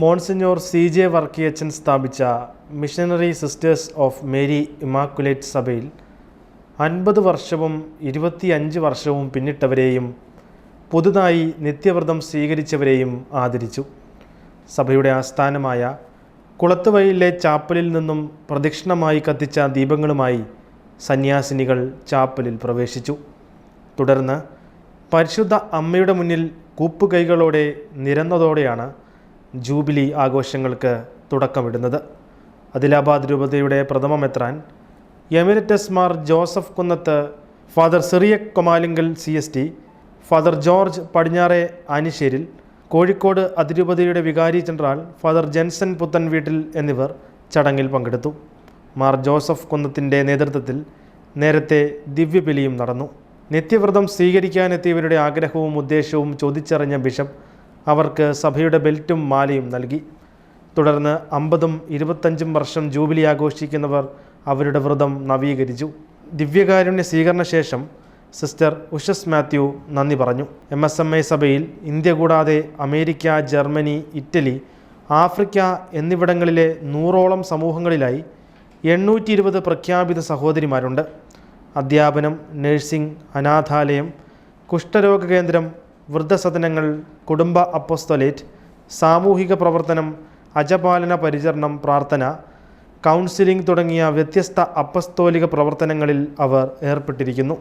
Monsignor സി.ജെ. വർക്കിയച്ചൻ സ്ഥാപിച്ച missionary sisters of Mary Immaculate സഭയിൽ 50 വർഷവും 25 വർഷവും പിന്നിട്ടവരെയും പുതുതായി നിത്യവ്രതം സ്വീകരിച്ചവരെയും ആദരിച്ചു. സഭയുടെ ആസ്ഥാനമായ കുളത്തുവയലിലെ ചാപ്പലിൽ നിന്നും പ്രദക്ഷിണമായി കത്തിച്ച ദീപങ്ങളുമായി സന്യാസിനികൾ ചാപ്പലിൽ പ്രവേശിച്ചു. തുടർന്ന് പരിശുദ്ധ അമ്മയുടെ മുന്നിൽ കൂപ്പുകൈകളോടെ നിരന്നതോടെയാണ് ജൂബിലി ആഘോഷങ്ങൾക്ക് തുടക്കമിടുന്നത്. അദിലാബാദ് രൂപതയുടെ പ്രഥമ മെത്രാൻ emeritus Mar Joseph Kunnath, father Cyriac Komalinkal CST, father George Padinjare Anisseril, Kozhikode അതിരൂപതയുടെ വികാരി ജനറൽ ഫാദർ ജെൻസൺ പുത്തൻ വീട്ടിൽ എന്നിവർ ചടങ്ങിൽ പങ്കെടുത്തു. മാർ ജോസഫ് കുന്നത്തിൻ്റെ നേതൃത്വത്തിൽ നേരത്തെ ദിവ്യബലിയും നടന്നു. നിത്യവ്രതം സ്വീകരിക്കാനെത്തിയവരുടെ ആഗ്രഹവും ഉദ്ദേശവും ചോദിച്ചറിഞ്ഞ ബിഷപ്പ് അവർക്ക് സഭയുടെ ബെൽറ്റും മാലയും നൽകി. തുടർന്ന് 50ഉം 25ഉം വർഷം ജൂബിലി ആഘോഷിക്കുന്നവർ അവരുടെ വ്രതം നവീകരിച്ചു. ദിവ്യകാരുണ്യ സ്വീകരണ ശേഷം സിസ്റ്റർ ഉഷസ് മാത്യു നന്ദി പറഞ്ഞു. MSMA സഭയിൽ ഇന്ത്യ കൂടാതെ അമേരിക്ക, ജർമ്മനി, ഇറ്റലി, ആഫ്രിക്ക എന്നിവിടങ്ങളിലെ 100ഓളം സമൂഹങ്ങളിലായി 820 പ്രഖ്യാപിത സഹോദരിമാരുണ്ട്. അധ്യാപനം, നഴ്സിംഗ്, അനാഥാലയം, കുഷ്ഠരോഗ കേന്ദ്രം, വൃദ്ധസദനങ്ങൾ, കുടുംബ അപ്പോസ്തലേറ്റ്, സാമൂഹിക പ്രവർത്തനം, അജപാലന പരിചരണം, പ്രാർത്ഥന, കൗൺസിലിംഗ് തുടങ്ങിയ വ്യത്യസ്ത അപ്പസ്തോലിക പ്രവർത്തനങ്ങളിൽ അവർ ഏർപ്പെട്ടിരിക്കുന്നു.